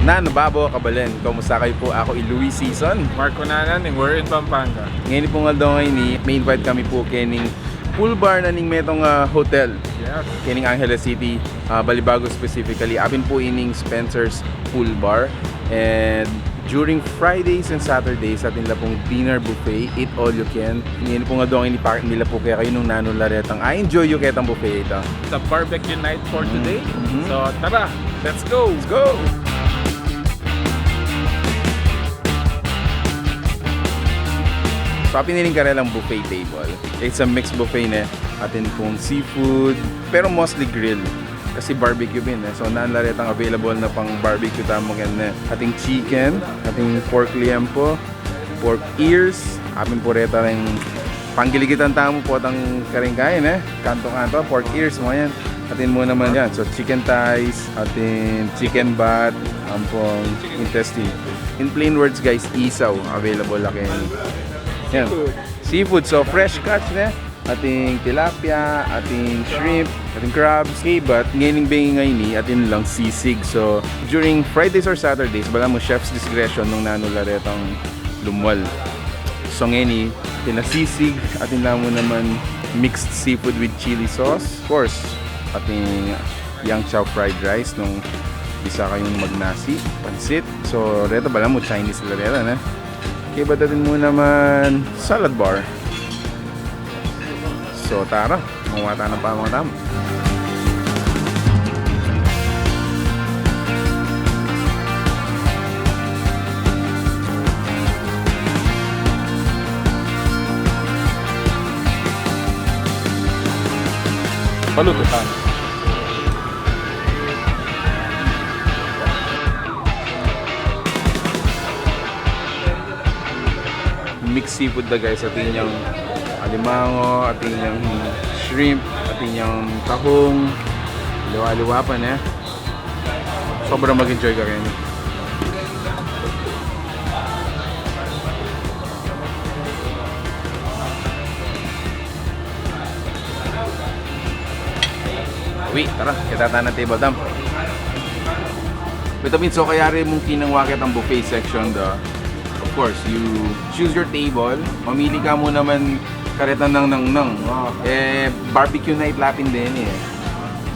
Nanababo, Kabalen. Kumusta kayo po? Ako Louis Season. Marco Nanan, we're in Pampanga. Ngayon po nga daw ngayon may invite kami po kening pool bar na ning metong hotel. Yes. Kening Angeles City, Balibago specifically. Apin po ining Spencer's Pool Bar. And during Fridays and Saturdays atin la pong dinner buffet, eat all you can. Ngayon po nga daw inipakin nila po kaya kayo nung nanularetang. I enjoy you ketang buffet ito. It's a barbecue night for today. So tara, let's go! Let's go! So, piniling ka rin lang buffet table. It's a mixed buffet na atin pong seafood, pero mostly grill. Kasi barbecue din eh. So, naanlaretang available na pang barbecue tamang yan na ating chicken, ating pork liempo, pork ears, apin po reta rin panggiligitan tamo po atang karingkain eh. Kanto-kanto, pork ears mo yan. Atin mo naman yan. So, chicken thighs, atin chicken batt, ampong intestine. In plain words guys, isaw available laki. Yan. Seafood. So, fresh catch na. Ating tilapia, ating shrimp, ating crabs. Okay, but ngayon ngayon ni atin lang sisig. So, during Fridays or Saturdays, bala mo chef's discretion nung nanularetang lumwal. So, ngayon tinasisig. Atin lang mo naman mixed seafood with chili sauce. Of course, ating yang chow fried rice nung bisa kayong magnasi, pansit. So, reto bala mo Chinese lareta na. Okay, batatin mo naman salad bar. So, tara. Mawata na pa mga tamo. Palututan. Mixed seafood na guys, atin yung alimango, atin yung shrimp, atin yung tahong, liwa-liwa pa na. Sobrang mag-enjoy ka rin. Uwi, tara, kitata ng table dump. Vitamin, so kaya rin mong kinangwakit ang buffet section do. Of course, you choose your table. Mamili ka mo naman karetan ng barbecue night lapin din eh.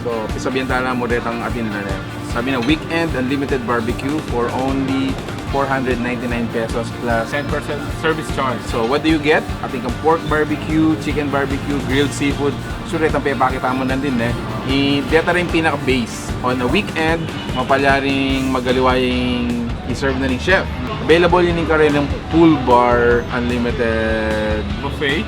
So, pisabihan tala mo retang atin na rin. Sabi na weekend unlimited barbecue for only 499 pesos plus 10% service charge. So, what do you get? Ating kang pork barbecue, chicken barbecue, grilled seafood. So, retang pepakita mo na din eh. Deta rin pinaka-base. On a weekend, mapala rin magaliwayang i-serve na rin chef. Available yun yung rin ng pool bar, unlimited buffet.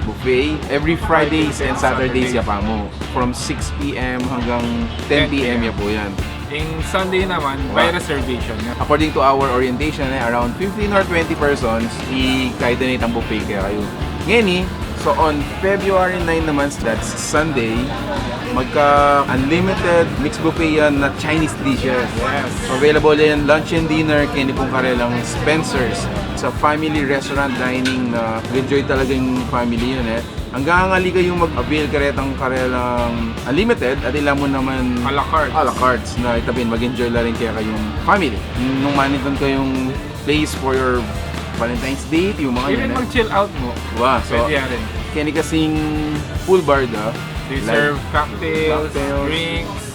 Every Fridays and Saturdays ya pa mo. From 6 p.m. hanggang 10 p.m. ya po yan. Yung Sunday naman, by reservation. According to our orientation, around 15 or 20 persons, i-coordinate ang buffet kaya kayo. Ngayon so on February 9 naman, that's Sunday, magka-unlimited mixed buffet yan na Chinese dishes. Yes. Available yan lunch and dinner, kaya pong karelang Spencer's. It's a family restaurant dining na enjoy talaga yung family yun eh. Hanggang ali kayong mag-avail karetang karelang unlimited at ilan mo naman A la carte. A la cartes na itabin, mag-enjoy na rin kaya kayong family. Nung maniton kayong place for your Valentine's date, yung mga Even yun mag-chill out mo. Wow, so Pwede yan rin. kaya kasing pool bar da. They serve cocktails, drinks,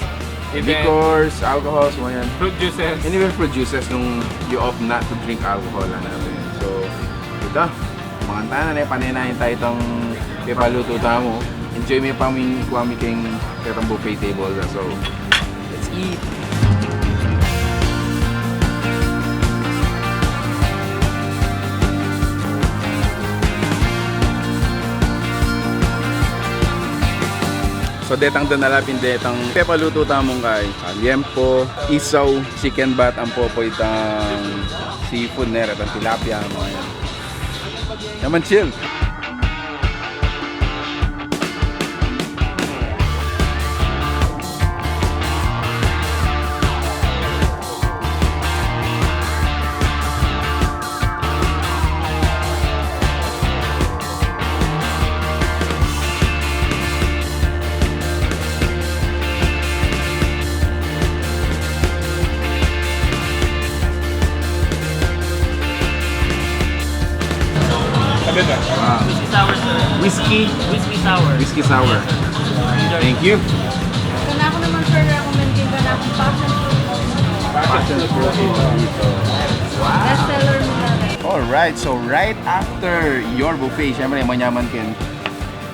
liquors, alcohols, mga yan. fruit juices. And even fruit juices nung you opt not to drink alcohol na natin. So, ito, mga tanan eh, paninahin tayo itong pipaluto tamo. Enjoy mo yung paming kayong kitang buffet table. So, let's eat! So detang danalapin detang pepaluto tamong kay liempo, isaw, chicken batt ang popoy tang seafood nera tang tilapia mga yan. Naman chill. whiskey sour. Whiskey sour. Enjoy. Thank you. Kana ako naman sir, recommending ka na akong passion fruit. Best seller mo na. Alright, so right after your buffet, syempre manyaman kin.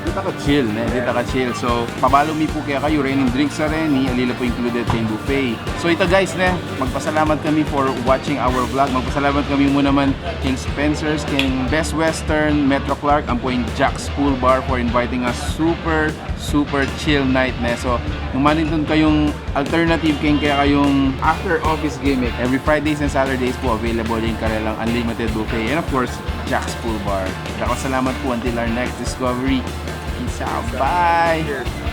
Dito ka chill, dito ka chill. So, pabalo mi po kaya kayo, raining drinks sa rin, alila po included sa buffet. So ito guys, magpasalamat kami for watching our vlog. Magpasalamat kami muna naman king Spencer's, king Best Western, Metro Clark, ang po yung Jack's Pool Bar for inviting us super chill night na. So, kung manindun kayong alternative kaya kayong after office gimmick, every Fridays and Saturdays po available yung kanilang unlimited buffet. And of course, Jack's Pool Bar. Salamat po until our next discovery. Peace out. Bye!